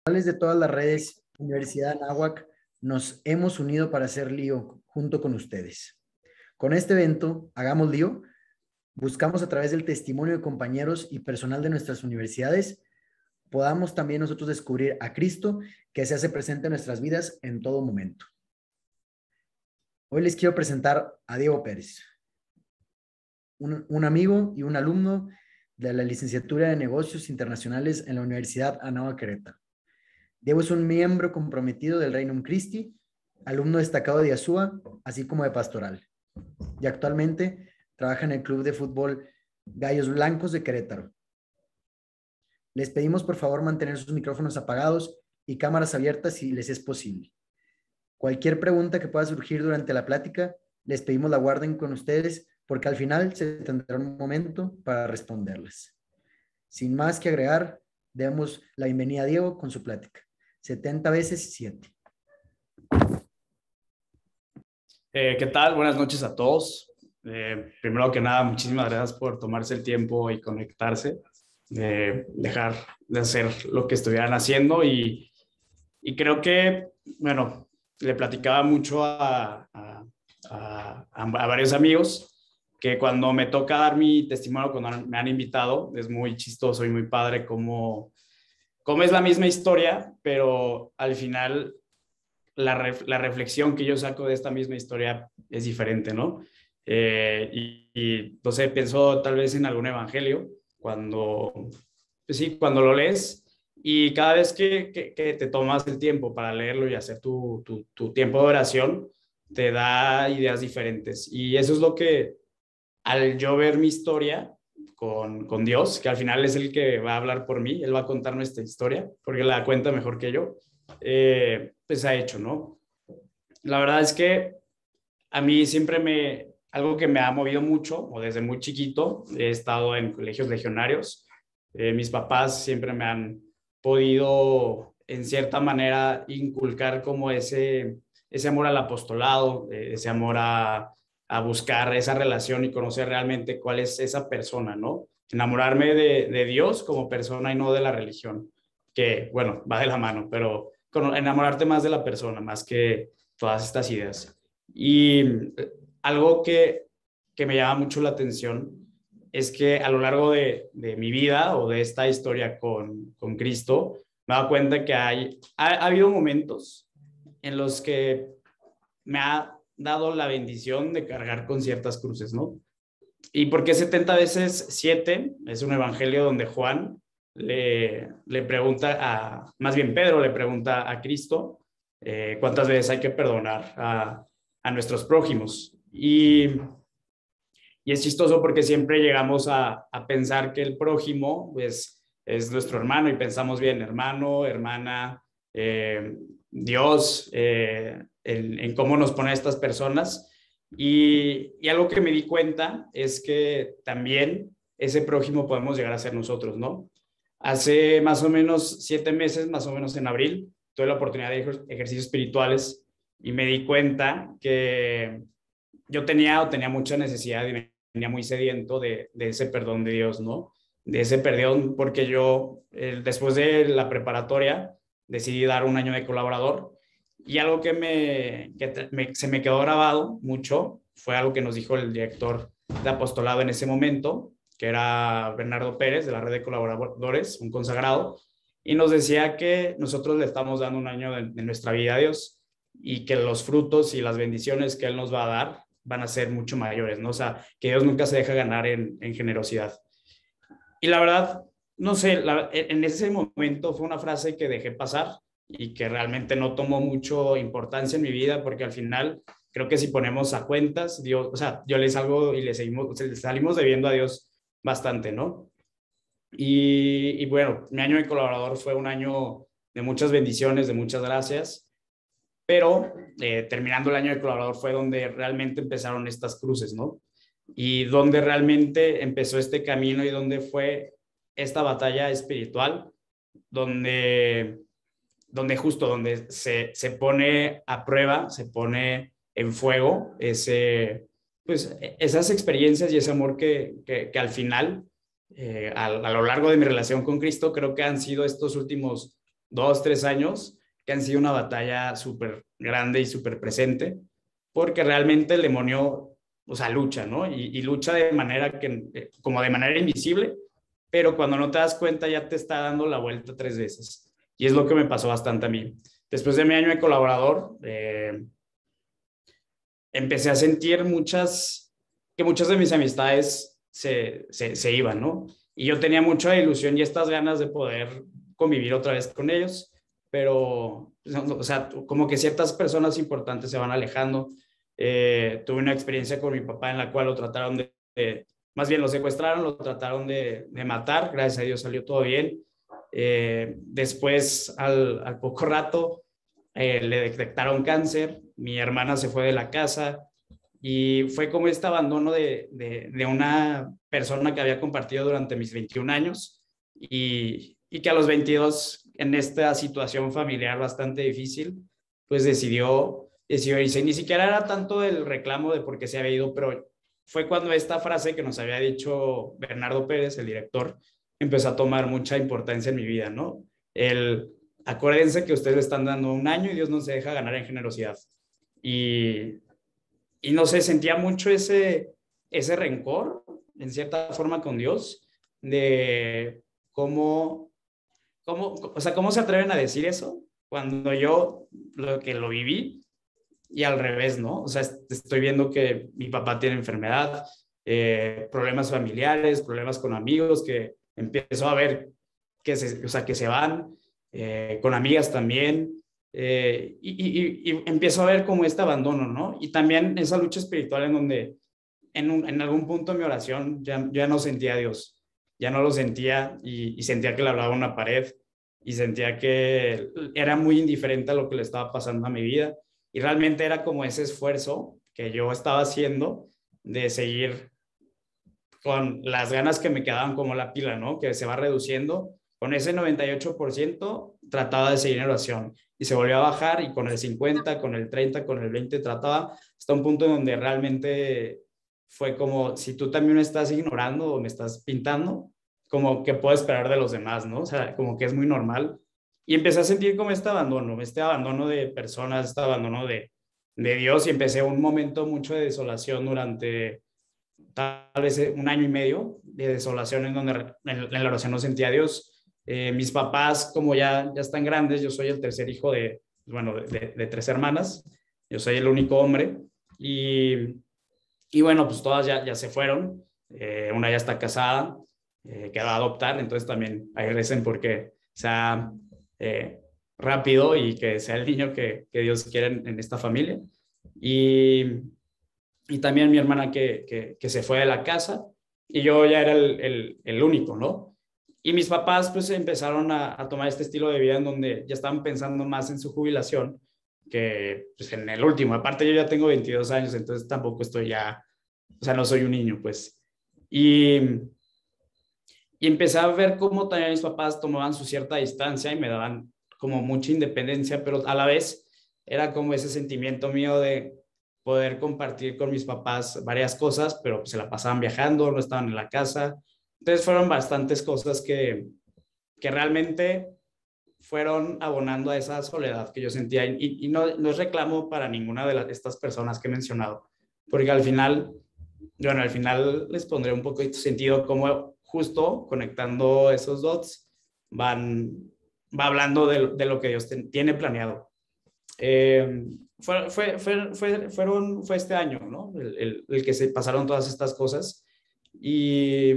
De todas las redes Universidad Anáhuac nos hemos unido para hacer lío junto con ustedes. Con este evento, Hagamos Lío, buscamos a través del testimonio de compañeros y personal de nuestras universidades, podamos también nosotros descubrir a Cristo que se hace presente en nuestras vidas en todo momento. Hoy les quiero presentar a Diego Pérez, un amigo y un alumno de la licenciatura de Negocios Internacionales en la Universidad Anáhuac Querétaro. Diego es un miembro comprometido del Reino Christi, alumno destacado de Azúa, así como de Pastoral. Y actualmente trabaja en el club de fútbol Gallos Blancos de Querétaro. Les pedimos por favor mantener sus micrófonos apagados y cámaras abiertas si les es posible. Cualquier pregunta que pueda surgir durante la plática, les pedimos la guarden con ustedes porque al final se tendrá un momento para responderlas. Sin más que agregar, demos la bienvenida a Diego con su plática. 70 veces 7. ¿Qué tal? Buenas noches a todos. Primero que nada, muchísimas gracias por tomarse el tiempo y conectarse, dejar de hacer lo que estuvieran haciendo y creo que, bueno, le platicaba mucho a varios amigos que cuando me toca dar mi testimonio, cuando me han invitado, es muy chistoso y muy padre como es la misma historia, pero al final la reflexión que yo saco de esta misma historia es diferente, ¿no? Entonces pienso tal vez en algún evangelio, pues sí, cuando lo lees y cada vez que te tomas el tiempo para leerlo y hacer tu tiempo de oración, te da ideas diferentes. Y eso es lo que, al yo ver mi historia con Dios, que al final es el que va a hablar por mí, Él va a contar nuestra historia, porque la cuenta mejor que yo, pues ha hecho, ¿no? La verdad es que a mí siempre algo que me ha movido mucho, o desde muy chiquito, he estado en colegios legionarios. Mis papás siempre me han podido, en cierta manera, inculcar como ese amor al apostolado, ese amor a buscar esa relación y conocer realmente cuál es esa persona, ¿no? Enamorarme de Dios como persona y no de la religión, que, bueno, va de la mano, pero enamorarte más de la persona, más que todas estas ideas. Y algo que me llama mucho la atención es que a lo largo de mi vida o de esta historia con Cristo, me he dado cuenta que ha habido momentos en los que me ha dado la bendición de cargar con ciertas cruces, ¿no? ¿Y por qué 70 veces 7? Es un evangelio donde Juan le pregunta más bien Pedro le pregunta a Cristo cuántas veces hay que perdonar a nuestros prójimos. Y es chistoso porque siempre llegamos a pensar que el prójimo pues, es nuestro hermano y pensamos bien, hermano, hermana, Dios, en cómo nos pone a estas personas. Y algo que me di cuenta es que también ese prójimo podemos llegar a ser nosotros, ¿no? Hace más o menos 7 meses, más o menos en abril, tuve la oportunidad de ejercicios espirituales y me di cuenta que yo tenía mucha necesidad y venía muy sediento de ese perdón de Dios, ¿no? De ese perdón, porque yo, después de la preparatoria, decidí dar un año de colaborador y algo que se me quedó grabado mucho fue algo que nos dijo el director de apostolado en ese momento, que era Bernardo Pérez, de la red de colaboradores, un consagrado, y nos decía que nosotros le estamos dando un año de nuestra vida a Dios y que los frutos y las bendiciones que Él nos va a dar van a ser mucho mayores, ¿no? O sea, que Dios nunca se deja ganar en generosidad. Y la verdad, no sé, en ese momento fue una frase que dejé pasar y que realmente no tomó mucho importancia en mi vida porque al final creo que si ponemos a cuentas, Dios, o sea, yo le salgo y le salimos debiendo a Dios bastante, ¿no? Y bueno, mi año de colaborador fue un año de muchas bendiciones, de muchas gracias, pero terminando el año de colaborador fue donde realmente empezaron estas cruces, ¿no? Y donde realmente empezó este camino y donde fue esta batalla espiritual, donde justo donde se pone a prueba, se pone en fuego pues, esas experiencias y ese amor que al final, a lo largo de mi relación con Cristo, creo que han sido estos últimos 2, 3 años, que han sido una batalla súper grande y súper presente, porque realmente el demonio, o sea, lucha, ¿no? Y lucha de manera que, como de manera invisible, pero cuando no te das cuenta ya te está dando la vuelta 3 veces. Y es lo que me pasó bastante a mí. Después de mi año de colaborador, empecé a sentir que muchas de mis amistades se iban, ¿no? Y yo tenía mucha ilusión y estas ganas de poder convivir otra vez con ellos, pero, o sea, como que ciertas personas importantes se van alejando. Tuve una experiencia con mi papá en la cual lo trataron más bien lo secuestraron, lo trataron de matar, gracias a Dios salió todo bien. Después, al poco rato, le detectaron cáncer, mi hermana se fue de la casa y fue como este abandono de una persona que había compartido durante mis 21 años y que a los 22, en esta situación familiar bastante difícil, pues decidió irse. Y ni siquiera era tanto el reclamo de por qué se había ido, pero fue cuando esta frase que nos había dicho Bernardo Pérez, el director, empezó a tomar mucha importancia en mi vida, ¿no? Acuérdense que ustedes le están dando un año y Dios no se deja ganar en generosidad. Y, y no sé, sentía mucho ese rencor, en cierta forma, con Dios, de o sea, cómo se atreven a decir eso cuando yo lo viví y al revés, ¿no? O sea, estoy viendo que mi papá tiene enfermedad, problemas familiares, problemas con amigos, que empiezo a ver o sea, que se van, con amigas también, y empiezo a ver como este abandono, ¿no? Y también esa lucha espiritual en donde en algún punto de mi oración ya no sentía a Dios, ya no lo sentía y sentía que le hablaba a una pared y sentía que era muy indiferente a lo que le estaba pasando a mi vida y realmente era como ese esfuerzo que yo estaba haciendo de seguir con las ganas que me quedaban como la pila, ¿no? Que se va reduciendo. Con ese 98% trataba de seguir en oración y se volvió a bajar y con el 50, con el 30, con el 20 trataba hasta un punto en donde realmente fue como si tú también me estás ignorando o me estás pintando, como que puedo esperar de los demás, ¿no? O sea, como que es muy normal. Y empecé a sentir como este abandono de personas, este abandono de Dios y empecé un momento mucho de desolación durante tal vez un año y medio de desolación en donde en la oración no sentía a Dios. Mis papás, como ya están grandes, yo soy el tercer hijo bueno, de 3 hermanas, yo soy el único hombre y bueno, pues todas ya se fueron, una ya está casada, que va a adoptar, entonces también ahí recen porque sea rápido y que sea el niño que Dios quiere en esta familia. Y, y también mi hermana que se fue de la casa y yo ya era el único, ¿no? Y mis papás pues empezaron a tomar este estilo de vida en donde ya estaban pensando más en su jubilación que pues, en el último. Aparte yo ya tengo 22 años, entonces tampoco estoy ya, o sea, no soy un niño, pues. Y, y empecé a ver cómo también mis papás tomaban su cierta distancia y me daban como mucha independencia, pero a la vez era como ese sentimiento mío de poder compartir con mis papás varias cosas, pero se la pasaban viajando, no estaban en la casa. Entonces fueron bastantes cosas que realmente fueron abonando a esa soledad que yo sentía. Y no es reclamo para ninguna de estas personas que he mencionado, porque al final, bueno, al final les pondré un poco de sentido cómo justo conectando esos dots va hablando de lo que Dios tiene planeado. Fue este año, ¿no? El que se pasaron todas estas cosas. Y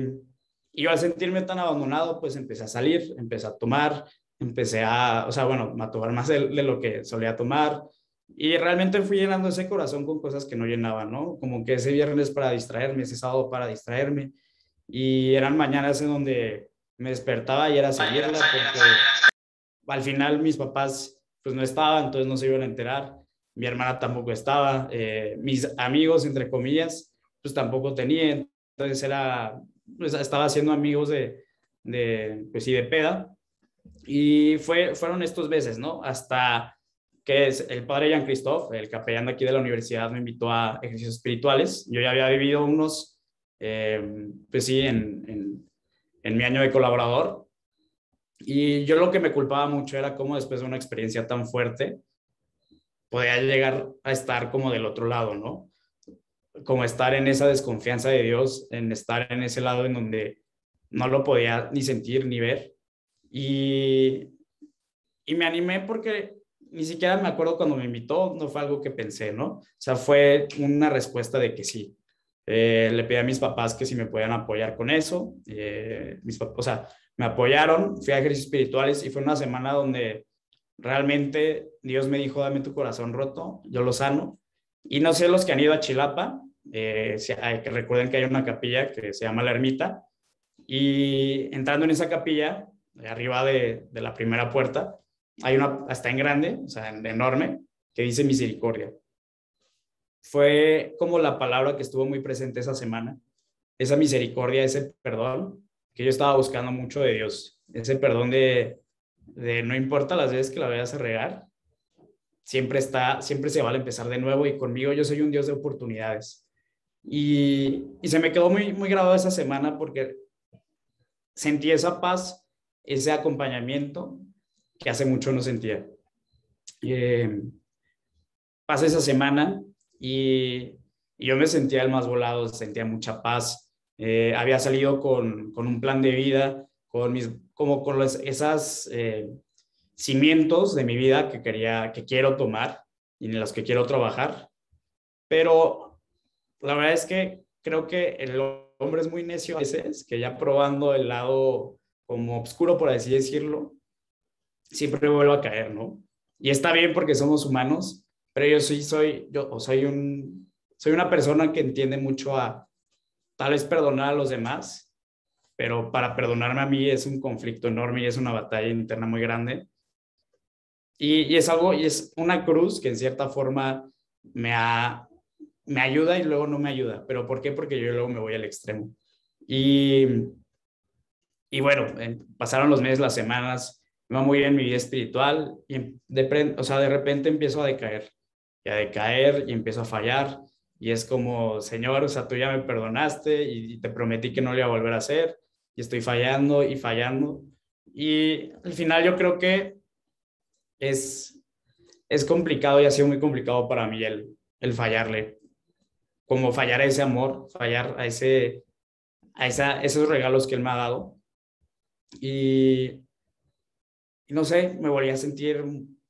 yo al sentirme tan abandonado, pues empecé a salir, empecé a tomar, o sea, bueno, a tomar más de lo que solía tomar. Y realmente fui llenando ese corazón con cosas que no llenaba, ¿no? Como que ese viernes para distraerme, ese sábado para distraerme. Y eran mañanas en donde me despertaba y era seguirla porque al final mis papás pues no estaban, entonces no se iban a enterar. Mi hermana tampoco estaba. Mis amigos, entre comillas, pues tampoco tenía. Entonces pues estaba haciendo amigos pues sí, de peda. Y fueron estos veces, ¿no? Hasta que el padre Jean-Christophe, el capellán de aquí de la universidad, me invitó a ejercicios espirituales. Yo ya había vivido pues sí, en mi año de colaborador. Y yo lo que me culpaba mucho era cómo después de una experiencia tan fuerte podía llegar a estar como del otro lado, ¿no? Como estar en esa desconfianza de Dios, en estar en ese lado en donde no lo podía ni sentir ni ver. Y, y me animé porque ni siquiera me acuerdo cuando me invitó, no fue algo que pensé, ¿no? O sea, fue una respuesta de que sí. Le pedí a mis papás que si me podían apoyar con eso. O sea, me apoyaron, fui a ejercicios espirituales y fue una semana donde realmente Dios me dijo, dame tu corazón roto, yo lo sano. Y no sé los que han ido a Chilapa, que recuerden que hay una capilla que se llama La Ermita, y entrando en esa capilla, arriba de la primera puerta, hay una, está en grande, o sea, enorme, que dice misericordia. Fue como la palabra que estuvo muy presente esa semana, esa misericordia, ese perdón que yo estaba buscando mucho de Dios, ese perdón de no importa las veces que la vayas a regar, siempre se vale empezar de nuevo y conmigo yo soy un Dios de oportunidades. Y se me quedó muy, muy grabado esa semana porque sentí esa paz, ese acompañamiento que hace mucho no sentía. Eh, Pasé esa semana y yo me sentía el más volado, sentía mucha paz. Había salido con un plan de vida, como con esas cimientos de mi vida que quiero tomar y en los que quiero trabajar. Pero la verdad es que creo que el hombre es muy necio a veces, que ya probando el lado como oscuro, por así decirlo, siempre vuelvo a caer, ¿no? Y está bien porque somos humanos, pero soy una persona que entiende mucho a tal vez perdonar a los demás, pero para perdonarme a mí es un conflicto enorme y es una batalla interna muy grande. Y es una cruz que en cierta forma me, ha, me ayuda y luego no me ayuda. ¿Pero por qué? Porque yo luego me voy al extremo. Y, y bueno, pasaron los meses, las semanas, me va muy bien mi vida espiritual o sea, de repente empiezo a decaer y empiezo a fallar. Y es como, Señor, o sea, tú ya me perdonaste y te prometí que no lo iba a volver a hacer y estoy fallando y fallando. Y al final yo creo que es, es complicado y ha sido muy complicado para mí el fallarle, como fallar a ese amor, fallar esos regalos que él me ha dado. Y, y no sé, me volví a sentir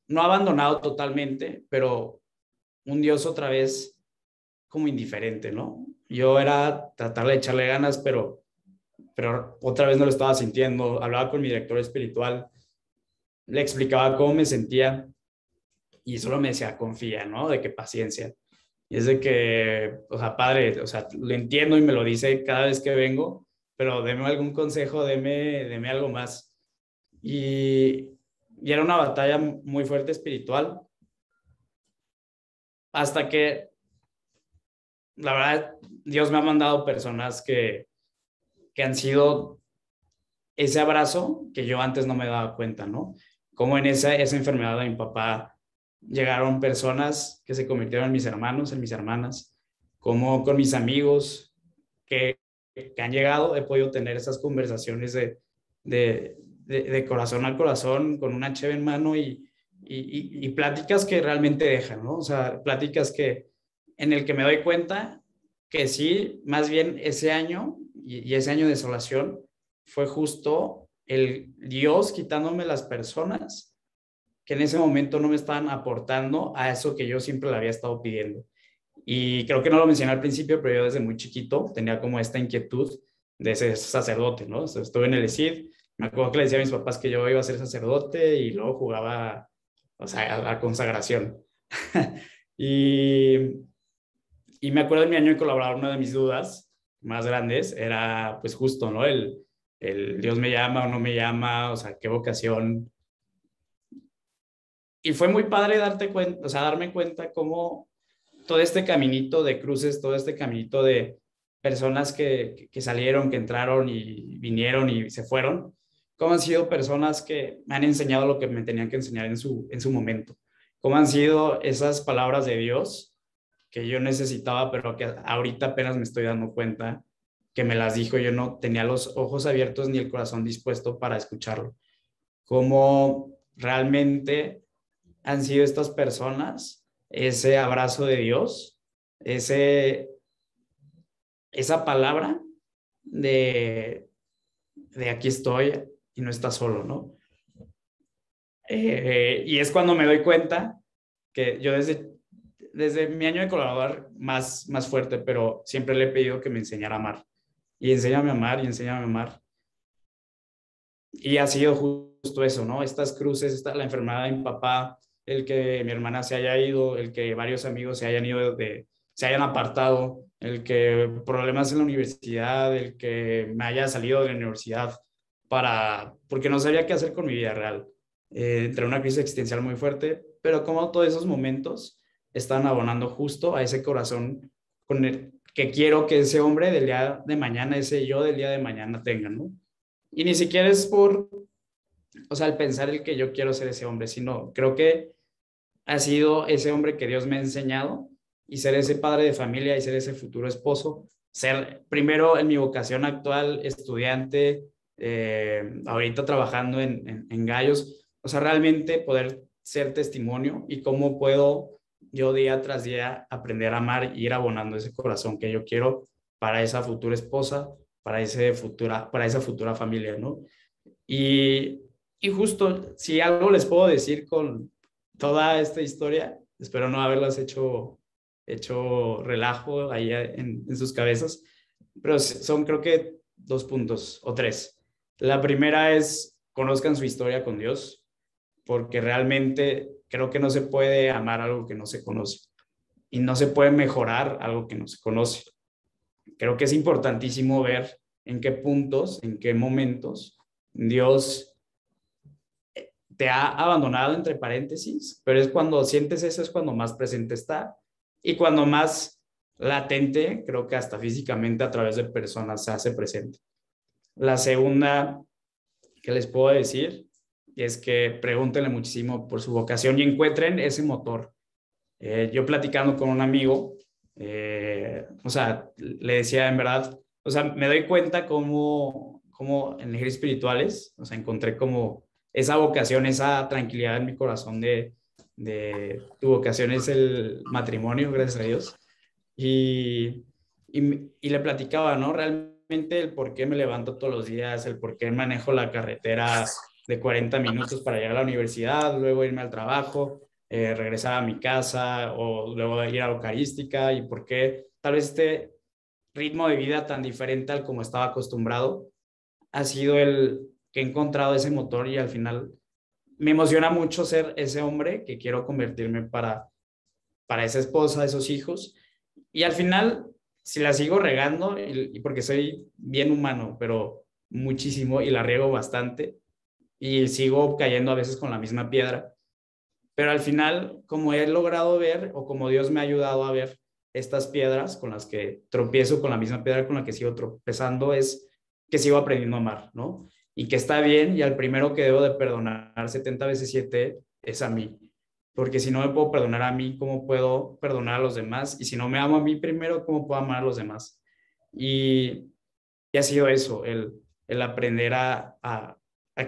no abandonado totalmente, pero un Dios otra vez como indiferente, ¿no? Yo era tratar de echarle ganas, pero otra vez no lo estaba sintiendo. Hablaba con mi director espiritual, le explicaba cómo me sentía y solo me decía, confía, ¿no? De que paciencia. Y es de que, o sea, padre, o sea, lo entiendo y me lo dice cada vez que vengo, pero deme algún consejo, deme algo más. Y, y era una batalla muy fuerte espiritual, hasta que, la verdad, Dios me ha mandado personas que han sido ese abrazo que yo antes no me daba cuenta, ¿no? Como en esa enfermedad de mi papá llegaron personas que se convirtieron en mis hermanos, en mis hermanas, como con mis amigos que han llegado, he podido tener esas conversaciones de corazón a corazón, con una cheve en mano y pláticas que realmente dejan, ¿no? O sea, pláticas en el que me doy cuenta que sí, más bien ese año y ese año de desolación fue justo el Dios quitándome las personas que en ese momento no me estaban aportando a eso que yo siempre le había estado pidiendo. Y creo que no lo mencioné al principio, pero yo desde muy chiquito tenía como esta inquietud de ser sacerdote, ¿no? O sea, estuve en el ESID, me acuerdo que le decía a mis papás que yo iba a ser sacerdote y luego jugaba, o sea, a la consagración. y, y me acuerdo de mi año de colaborar, una de mis dudas más grandes era pues justo, ¿no? El Dios me llama o no me llama, o sea, qué vocación. Y fue muy padre darte cuenta, o sea, darme cuenta cómo todo este caminito de cruces, todo este caminito de personas que salieron, que entraron y vinieron y se fueron, cómo han sido personas que me han enseñado lo que me tenían que enseñar en su momento, cómo han sido esas palabras de Dios que yo necesitaba, pero que ahorita apenas me estoy dando cuenta que me las dijo, yo no tenía los ojos abiertos ni el corazón dispuesto para escucharlo. cómo realmente han sido estas personas ese abrazo de Dios, esa palabra de aquí estoy y no estás solo, ¿no? Y es cuando me doy cuenta que yo desde mi año de colaborador más fuerte, pero siempre le he pedido que me enseñara a amar. Y enséñame a amar, y enséñame a amar. Y ha sido justo eso, ¿no? Estas cruces, la enfermedad de mi papá, el que mi hermana se haya ido, el que varios amigos se hayan ido, se hayan apartado, el que problemas en la universidad, el que me haya salido de la universidad porque no sabía qué hacer con mi vida real. Entré en una crisis existencial muy fuerte, pero como todos esos momentos están abonando justo a ese corazón con el que quiero que ese hombre del día de mañana, ese yo del día de mañana tenga, ¿no? Y ni siquiera es o sea, el pensar el que yo quiero ser ese hombre, sino creo que ha sido ese hombre que Dios me ha enseñado y ser ese padre de familia y ser ese futuro esposo, ser primero en mi vocación actual, estudiante, ahorita trabajando en Gallos, o sea, realmente poder ser testimonio y cómo puedo yo día tras día aprender a amar y ir abonando ese corazón que yo quiero para esa futura esposa, para esa futura familia, ¿no? Y, y justo, si algo les puedo decir con toda esta historia, espero no haberlas hecho relajo ahí en sus cabezas, pero son creo que 2 puntos o 3. La primera es conozcan su historia con Dios, porque realmente creo que no se puede amar algo que no se conoce y no se puede mejorar algo que no se conoce. Creo que es importantísimo ver en qué puntos, en qué momentos Dios te ha abandonado, entre paréntesis, pero es cuando sientes eso, es cuando más presente está y cuando más latente, creo que hasta físicamente a través de personas se hace presente. La segunda que les puedo decir es que pregúntenle muchísimo por su vocación y encuentren ese motor. Yo platicando con un amigo, o sea, le decía en verdad, o sea, me doy cuenta cómo en ejercicios espirituales, o sea, encontré como esa vocación, esa tranquilidad en mi corazón tu vocación es el matrimonio, gracias a Dios. Y le platicaba, ¿no? Realmente el por qué me levanto todos los días, el por qué manejo la carretera de 40 minutos para llegar a la universidad, luego irme al trabajo, regresar a mi casa o luego ir a la Eucarística y por qué tal vez este ritmo de vida tan diferente al como estaba acostumbrado ha sido el que he encontrado ese motor y al final me emociona mucho ser ese hombre que quiero convertirme para esa esposa, esos hijos. Y al final, si la sigo regando, y porque soy bien humano, pero muchísimo, y la riego bastante, y sigo cayendo a veces con la misma piedra, pero al final, como he logrado ver, o como Dios me ha ayudado a ver estas piedras con las que tropiezo, con la misma piedra con la que sigo tropezando, es que sigo aprendiendo a amar, ¿no? Y que está bien, y al primero que debo de perdonar 70 veces 7 es a mí. Porque si no me puedo perdonar a mí, ¿cómo puedo perdonar a los demás? Y si no me amo a mí primero, ¿cómo puedo amar a los demás? Y, y ha sido eso, el aprender a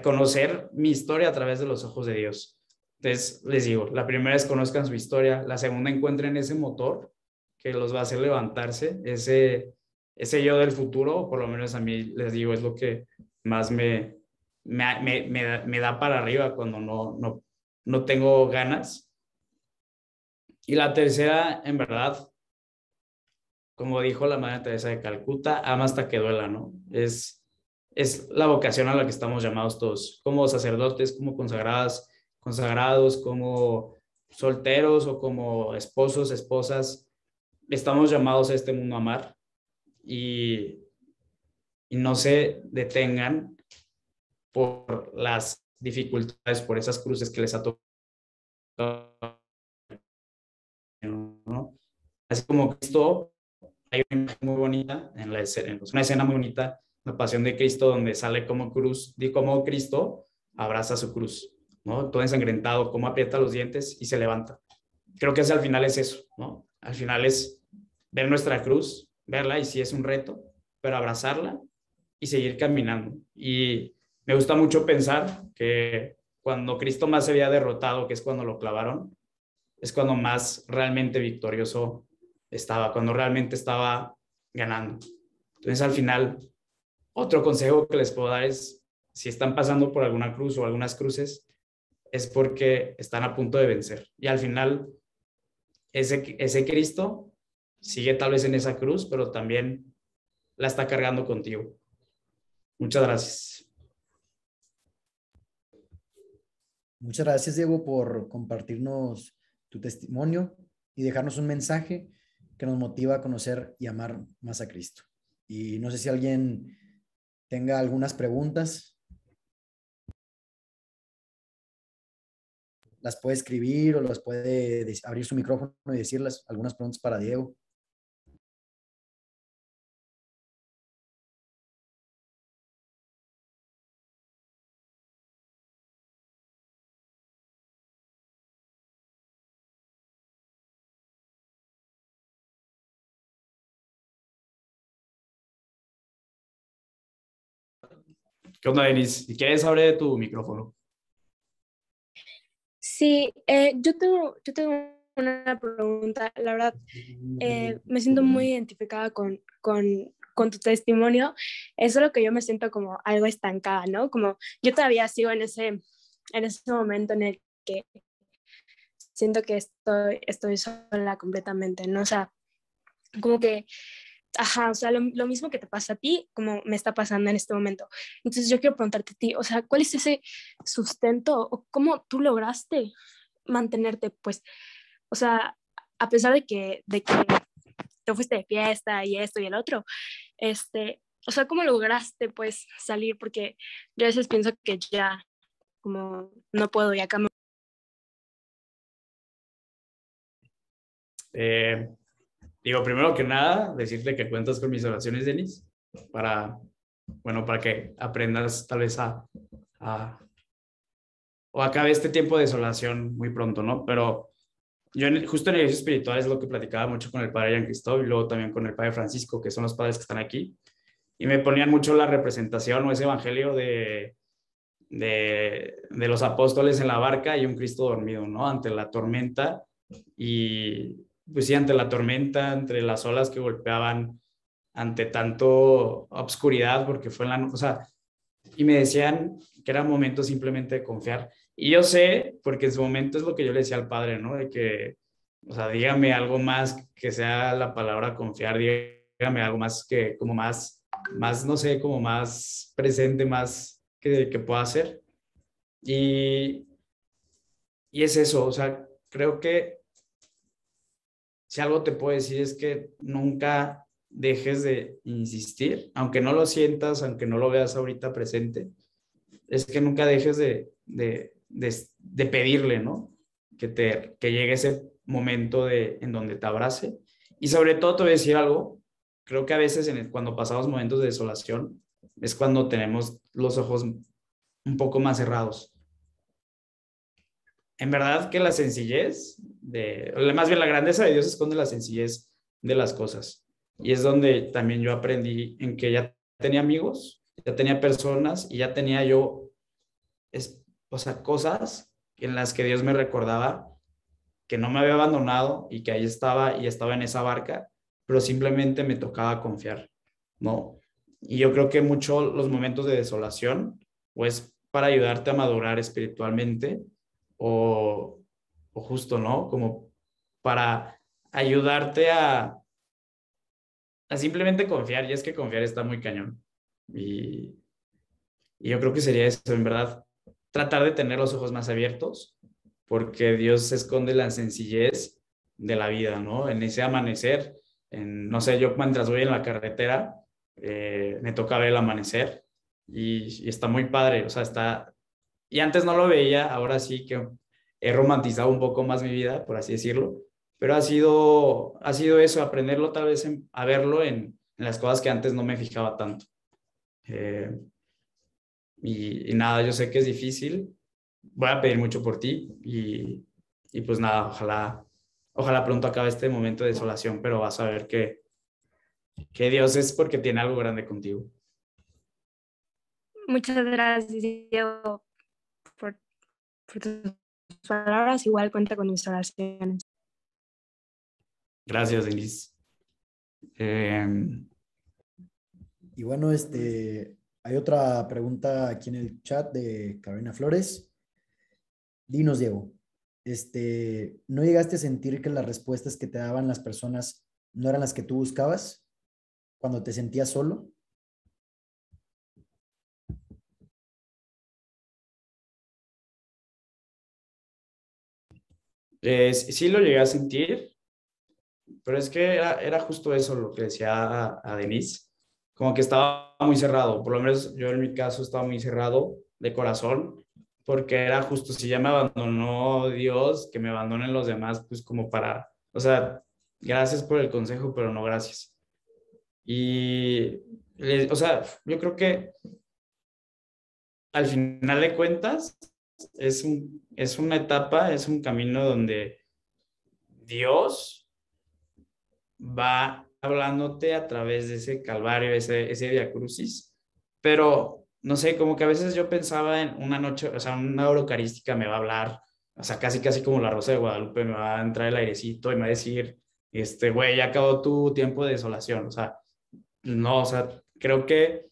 conocer mi historia a través de los ojos de Dios. Entonces, les digo, la primera es conozcan su historia, la segunda encuentren ese motor que los va a hacer levantarse, ese yo del futuro, o por lo menos a mí les digo, es lo que más me da para arriba cuando no tengo ganas. Y la tercera, en verdad, como dijo la Madre Teresa de Calcuta, ama hasta que duela, ¿no? Es la vocación a la que estamos llamados todos, como sacerdotes, como consagrados, como solteros o como esposos, esposas. Estamos llamados a este mundo a amar y, y no se detengan por las dificultades, por esas cruces que les ha tocado, ¿no? Así como Cristo, hay una imagen muy bonita una escena muy bonita, la pasión de Cristo, donde sale como como Cristo abraza su cruz, ¿no? Todo ensangrentado, cómo aprieta los dientes y se levanta. Creo que al final es eso, ¿no? Al final es ver nuestra cruz, verla y sí es un reto, pero abrazarla y seguir caminando. Y me gusta mucho pensar que cuando Cristo más se había derrotado, que es cuando lo clavaron, es cuando más realmente victorioso estaba, cuando realmente estaba ganando. Entonces, al final, otro consejo que les puedo dar es, si están pasando por alguna cruz o algunas cruces, es porque están a punto de vencer. Y al final, ese Cristo sigue tal vez en esa cruz, pero también la está cargando contigo. Muchas gracias. Muchas gracias, Diego, por compartirnos tu testimonio y dejarnos un mensaje que nos motiva a conocer y amar más a Cristo. Y no sé si alguien tenga algunas preguntas, las puede escribir o las puede abrir su micrófono y decirlas. Algunas preguntas para Diego. ¿Qué onda, Denise? Si quieres, abre tu micrófono. Sí, yo tengo una pregunta. La verdad, me siento muy identificada con tu testimonio. Es solo que yo me siento como algo estancada, ¿no? Como yo todavía sigo en ese momento en el que siento que estoy sola completamente, ¿no? O sea, como que, ajá, o sea, lo mismo que te pasa a ti, como me está pasando en este momento. Entonces yo quiero preguntarte a ti, o sea, ¿cuál es ese sustento o cómo tú lograste mantenerte, pues, o sea, a pesar de que te fuiste de fiesta y esto y el otro, o sea, ¿cómo lograste, pues, salir? Porque yo a veces pienso que ya, como, no puedo, ya cambio. Digo, primero que nada, decirte que cuentas con mis oraciones, Denise, para que aprendas tal vez o acabe este tiempo de desolación muy pronto, ¿no? Pero yo justo en el ejercicio espiritual es lo que platicaba mucho con el padre Jean Cristóbal y luego también con el padre Francisco, que son los padres que están aquí, y me ponían mucho la representación o ese evangelio de los apóstoles en la barca y un Cristo dormido, ¿no? Ante la tormenta y pues sí, ante la tormenta, entre las olas que golpeaban, ante tanto obscuridad, porque fue en la, o sea, y me decían que era momento simplemente de confiar. Y yo sé, porque en su momento es lo que yo le decía al padre, ¿no? De que, o sea, dígame algo más que sea la palabra confiar, dígame algo más que, como más, no sé, como más presente, más que pueda hacer. Y, y es eso, o sea, creo que si algo te puedo decir es que nunca dejes de insistir, aunque no lo sientas, aunque no lo veas ahorita presente, es que nunca dejes de pedirle, ¿no? Que llegue ese momento en donde te abrace. Y sobre todo te voy a decir algo, creo que a veces cuando pasamos momentos de desolación es cuando tenemos los ojos un poco más cerrados. En verdad que la sencillez, más bien la grandeza de Dios esconde la sencillez de las cosas. Y es donde también yo aprendí en que ya tenía amigos, ya tenía personas y ya tenía yo, o sea, cosas en las que Dios me recordaba que no me había abandonado y que ahí estaba y estaba en esa barca, pero simplemente me tocaba confiar, ¿no? Y yo creo que mucho los momentos de desolación, pues para ayudarte a madurar espiritualmente o, o justo, ¿no? Como para ayudarte a simplemente confiar, y es que confiar está muy cañón. Y, y yo creo que sería eso, en verdad, tratar de tener los ojos más abiertos, porque Dios se esconde en la sencillez de la vida, ¿no? En ese amanecer, no sé, yo mientras voy en la carretera, me toca ver el amanecer y está muy padre, o sea, y antes no lo veía, ahora sí que he romantizado un poco más mi vida, por así decirlo, pero ha sido eso, aprenderlo tal vez a verlo en las cosas que antes no me fijaba tanto. Eh, y nada, yo sé que es difícil. Voy a pedir mucho por ti y pues nada, ojalá pronto acabe este momento de desolación, pero vas a ver que Dios es porque tiene algo grande contigo. Muchas gracias, Diego, por tus palabras. Igual cuenta con mis oraciones. Gracias, Denise. Y bueno, hay otra pregunta aquí en el chat de Carolina Flores. Dinos, Diego, ¿no llegaste a sentir que las respuestas que te daban las personas no eran las que tú buscabas cuando te sentías solo? Sí lo llegué a sentir, pero es que era justo eso lo que decía a Denise, como que estaba muy cerrado, por lo menos yo en mi caso estaba muy cerrado de corazón, porque era justo, si ya me abandonó Dios, que me abandonen los demás, pues como para, o sea, gracias por el consejo, pero no gracias. Y, o sea, yo creo que al final de cuentas es una etapa, es un camino donde Dios va hablándote a través de ese calvario, ese Via Crucis, pero no sé, como que a veces yo pensaba en una noche, o sea, una hora eucarística me va a hablar, o sea, casi casi como la Rosa de Guadalupe, me va a entrar el airecito y me va a decir, güey, ya acabó tu tiempo de desolación, o sea, no, o sea, creo que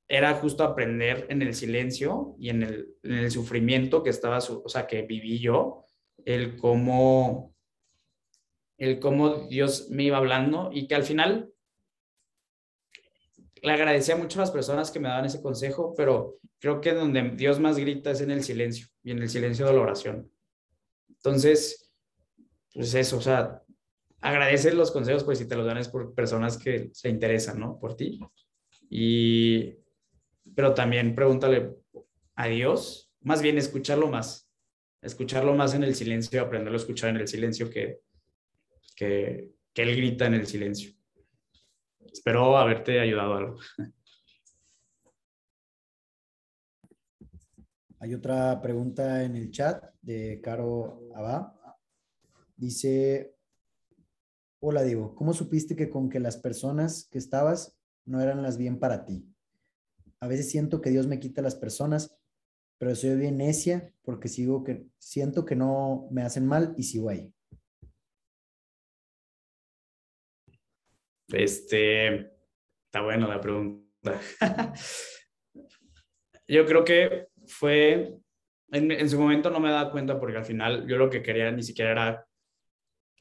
era justo aprender en el silencio y en el sufrimiento que estaba, o sea, que viví yo, el cómo el cómo Dios me iba hablando y que al final le agradecía mucho a las personas que me daban ese consejo, pero creo que donde Dios más grita es en el silencio y en el silencio de la oración. Entonces, pues eso, o sea, agradecer los consejos, pues si te los dan es por personas que se interesan, ¿no? Por ti. Y, pero también pregúntale a Dios, más bien escucharlo más en el silencio, aprenderlo a escuchar en el silencio que Él grita en el silencio. Espero haberte ayudado algo. Hay otra pregunta en el chat de Caro Abá. Dice, hola Diego, ¿cómo supiste que con que las personas que estabas no eran las bien para ti? A veces siento que Dios me quita las personas, pero soy bien necia porque siento que no me hacen mal y sigo ahí. Está bueno la pregunta. Yo creo que fue, en su momento no me daba cuenta porque al final yo lo que quería ni siquiera era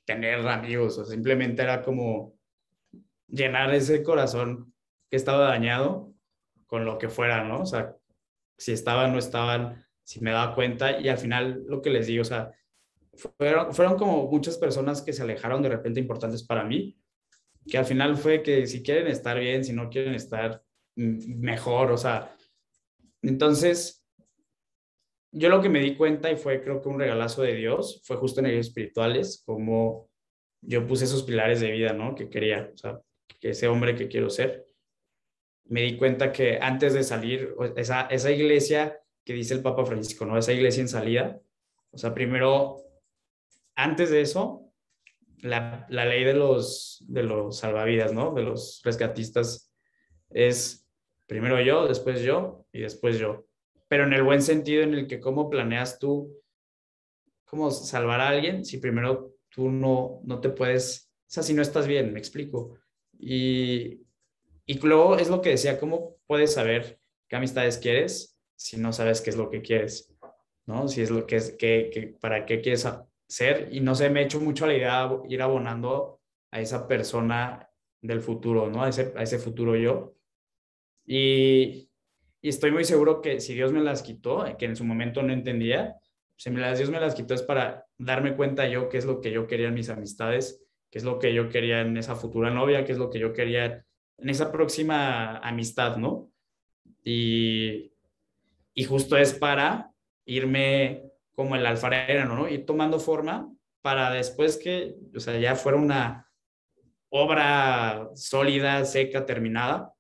tener amigos, o simplemente era como llenar ese corazón que estaba dañado con lo que fuera, ¿no? O sea, si estaban, no estaban, si me daba cuenta y al final lo que les digo, o sea, fueron como muchas personas que se alejaron de repente importantes para mí, que al final fue que si quieren estar bien, si no quieren estar mejor, o sea, entonces yo lo que me di cuenta y fue creo que un regalazo de Dios, fue justo en ellos espirituales, como yo puse esos pilares de vida, ¿no? Que quería, o sea, que ese hombre que quiero ser. Me di cuenta que antes de salir, esa iglesia que dice el Papa Francisco, ¿no? Esa iglesia en salida, o sea, primero, antes de eso, la ley de los salvavidas, ¿no? De los rescatistas es primero yo y después yo. Pero en el buen sentido en el que cómo planeas tú, cómo salvar a alguien si primero tú no te puedes, o sea, si no estás bien, me explico. Y luego es lo que decía, ¿cómo puedes saber qué amistades quieres si no sabes qué es lo que quieres? ¿No? Si es lo que es, para qué quieres ser. Y no sé, me he hecho mucho a la idea de ir abonando a esa persona del futuro, ¿no? A ese futuro yo. Y, y estoy muy seguro que si Dios me las quitó, que en su momento no entendía, si Dios me las quitó es para darme cuenta yo qué es lo que yo quería en mis amistades, qué es lo que yo quería en esa futura novia, qué es lo que yo quería en esa próxima amistad, ¿no? Y, y justo es para irme como el alfarero, ¿no? Ir tomando forma para después que, o sea, ya fuera una obra sólida, seca, terminada,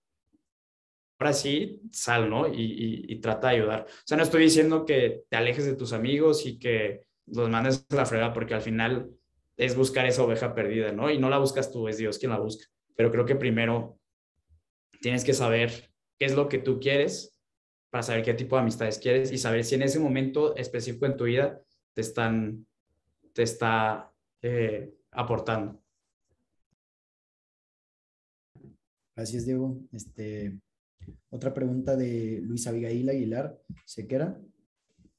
ahora sí, sal, ¿no? Y trata de ayudar. O sea, no estoy diciendo que te alejes de tus amigos y que los mandes a la fregada, porque al final es buscar esa oveja perdida, ¿no? Y no la buscas tú, es Dios quien la busca. Pero creo que primero tienes que saber qué es lo que tú quieres para saber qué tipo de amistades quieres y saber si en ese momento específico en tu vida te está aportando. Gracias, Diego. Otra pregunta de Luis Abigail Aguilar Sequera,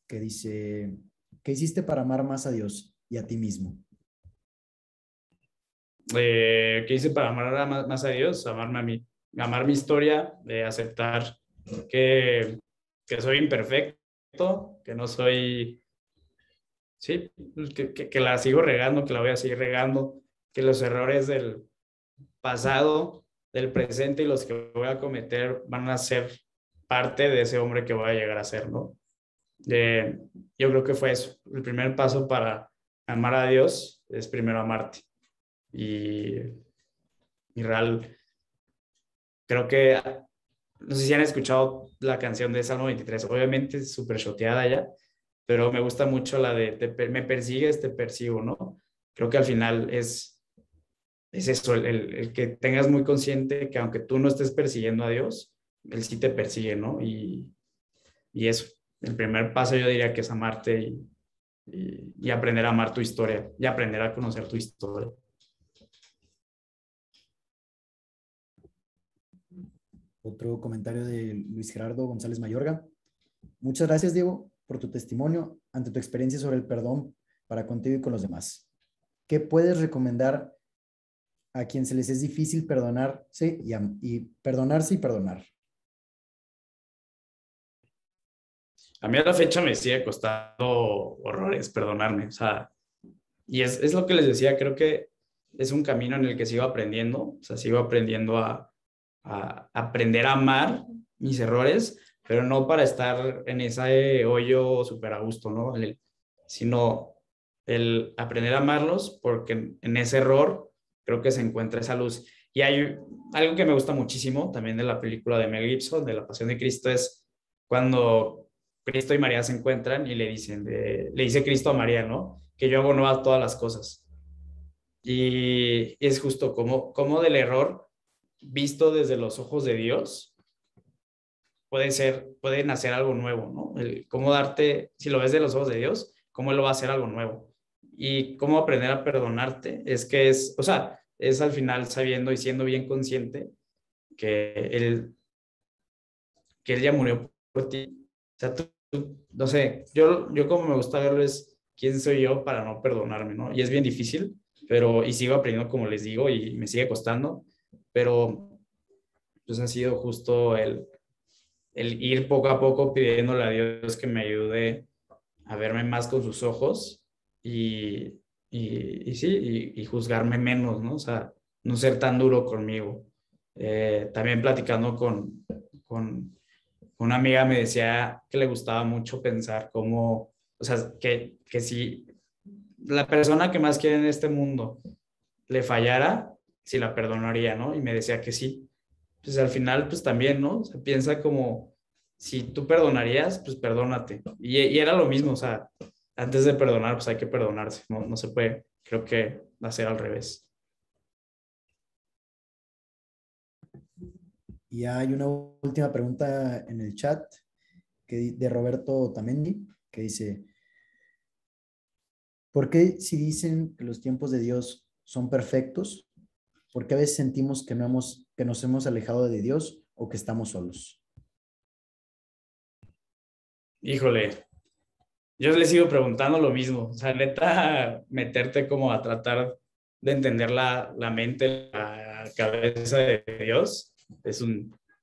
que dice, ¿qué hiciste para amar más a Dios y a ti mismo? ¿Qué hice para amar más a Dios? Amarme a mí, amar mi historia, aceptar que soy imperfecto, que no soy, sí, que la sigo regando, que la voy a seguir regando, que los errores del pasado, del presente y los que voy a cometer van a ser parte de ese hombre que voy a llegar a ser, ¿no? Yo creo que fue eso. El primer paso para amar a Dios es primero amarte. Y real, creo que, no sé si han escuchado la canción de Salmo 23, obviamente es súper choteada ya, pero me gusta mucho la de me persigues, te persigo, ¿no? Creo que al final es eso, el que tengas muy consciente que aunque tú no estés persiguiendo a Dios, Él sí te persigue, ¿no? Y eso, el primer paso yo diría que es amarte y aprender a amar tu historia y aprender a conocer tu historia. Otro comentario de Luis Gerardo González Mayorga. Muchas gracias, Diego, por tu testimonio ante tu experiencia sobre el perdón para contigo y con los demás. ¿Qué puedes recomendar a quien se les es difícil perdonarse y perdonarse y perdonar? A mí a la fecha me sigue costando horrores perdonarme, o sea, y es lo que les decía, creo que es un camino en el que sigo aprendiendo, o sea, sigo aprendiendo a aprender a amar mis errores, pero no para estar en ese hoyo súper a gusto, ¿no? Sino el aprender a amarlos porque en ese error creo que se encuentra esa luz. Y hay algo que me gusta muchísimo también de la película de Mel Gibson, de La Pasión de Cristo, es cuando Cristo y María se encuentran y le dice Cristo a María, ¿no? Que yo hago nuevas todas las cosas. Y es justo como del error visto desde los ojos de Dios, puede nacer algo nuevo, ¿no? Cómo darte, si lo ves de los ojos de Dios, cómo Él lo va a hacer algo nuevo. Y cómo aprender a perdonarte, o sea, es al final sabiendo y siendo bien consciente que Él ya murió por ti. O sea, no sé, yo como me gusta verlo es quién soy yo para no perdonarme, ¿no? Y es bien difícil, y sigo aprendiendo como les digo y me sigue costando, pero pues ha sido justo el ir poco a poco pidiéndole a Dios que me ayude a verme más con sus ojos y juzgarme menos, ¿no? O sea, no ser tan duro conmigo. También platicando con una amiga me decía que le gustaba mucho pensar cómo, o sea, que si la persona que más quiere en este mundo le fallara, si la perdonaría, ¿no? Y me decía que sí. Pues al final, pues también, ¿no? O sea, piensa como, si tú perdonarías, pues perdónate. Y era lo mismo, o sea, antes de perdonar, pues hay que perdonarse, ¿no? No se puede, creo que va a ser al revés. Y hay una última pregunta en el chat de Roberto Tamendi, que dice, ¿por qué si dicen que los tiempos de Dios son perfectos, por qué a veces sentimos que nos hemos alejado de Dios o que estamos solos? Híjole, yo le sigo preguntando lo mismo, o sea, neta, meterte como a tratar de entender la mente, la cabeza de Dios,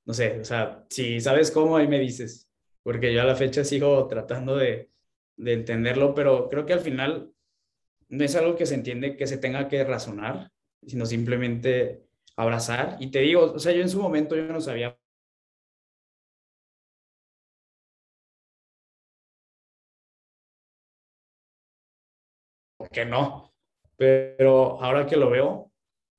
no sé, o sea, si sabes cómo, ahí me dices, porque yo a la fecha sigo tratando de entenderlo, pero creo que al final no es algo que se entiende que se tenga que razonar, sino simplemente abrazar. Y te digo, o sea, yo en su momento yo no sabía por qué no, pero ahora que lo veo,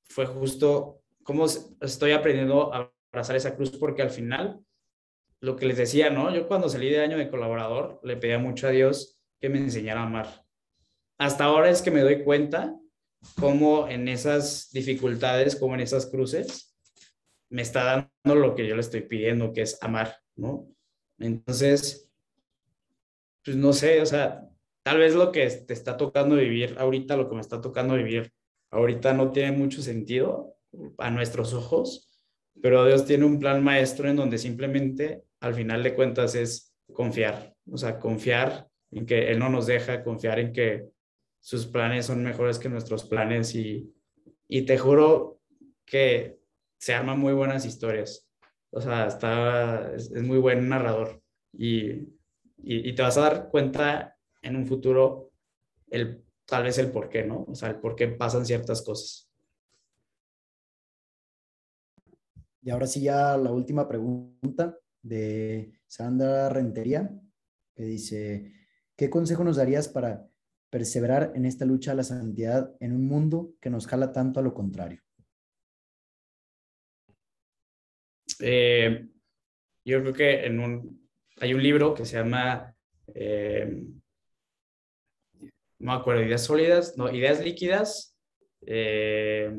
fue justo cómo estoy aprendiendo a abrazar esa cruz, porque al final, lo que les decía, ¿no? Yo cuando salí de año de colaborador, le pedía mucho a Dios que me enseñara a amar. Hasta ahora es que me doy cuenta cómo en esas dificultades, como en esas cruces, me está dando lo que yo le estoy pidiendo, que es amar, ¿no? Entonces, pues no sé, o sea, tal vez lo que te está tocando vivir ahorita, lo que me está tocando vivir ahorita no tiene mucho sentido a nuestros ojos, pero Dios tiene un plan maestro en donde simplemente al final de cuentas es confiar, o sea, confiar en que Él no nos deja, confiar en que sus planes son mejores que nuestros planes y te juro que se arman muy buenas historias. O sea, es muy buen narrador y te vas a dar cuenta en un futuro tal vez el por qué, ¿no? O sea, el por qué pasan ciertas cosas. Y ahora sí ya la última pregunta de Sandra Rentería, que dice, ¿qué consejo nos darías para perseverar en esta lucha a la santidad en un mundo que nos jala tanto a lo contrario? Eh, yo creo que hay un libro que se llama, no me acuerdo, ideas sólidas, no, ideas líquidas. eh,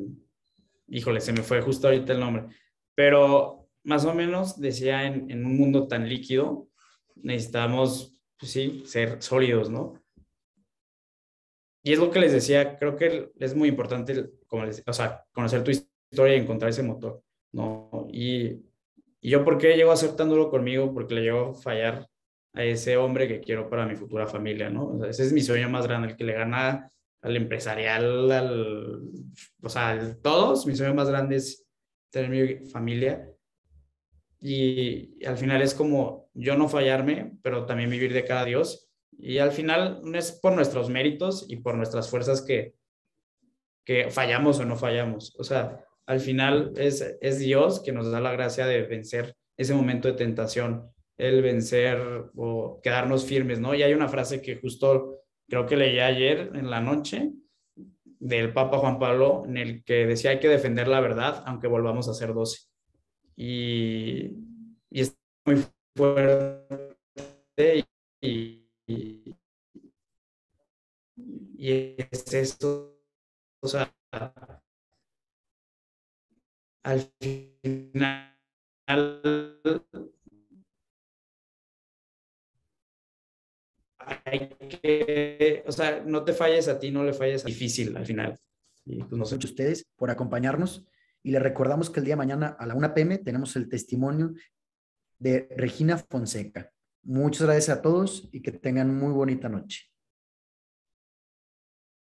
Híjole, se me fue justo ahorita el nombre, pero más o menos decía en un mundo tan líquido, necesitamos, pues sí, ser sólidos, ¿no? Y es lo que les decía, creo que es muy importante, como o sea, conocer tu historia y encontrar ese motor, ¿no? Y yo, ¿por qué llego a ser tan duro conmigo? Porque le llego a fallar a ese hombre que quiero para mi futura familia, ¿no? O sea, ese es mi sueño más grande, el que le gana al empresarial, o sea, todos, mi sueño más grande es tener mi familia. Y al final es como yo no fallarme, pero también vivir de cara a Dios. Y al final no es por nuestros méritos y por nuestras fuerzas que fallamos o no fallamos. O sea, al final es Dios que nos da la gracia de vencer ese momento de tentación, el vencer o quedarnos firmes, ¿no? Y hay una frase que justo creo que leí ayer en la noche del Papa Juan Pablo, en el que decía hay que defender la verdad aunque volvamos a ser 12. Y es muy fuerte y, y es esto, o sea, al final hay que, o sea, no te falles a ti, no le falles a difícil al final. Y pues no sé. Muchos ustedes por acompañarnos y les recordamos que el día de mañana a la 1 p.m. tenemos el testimonio de Regina Fonseca. Muchas gracias a todos y que tengan muy bonita noche.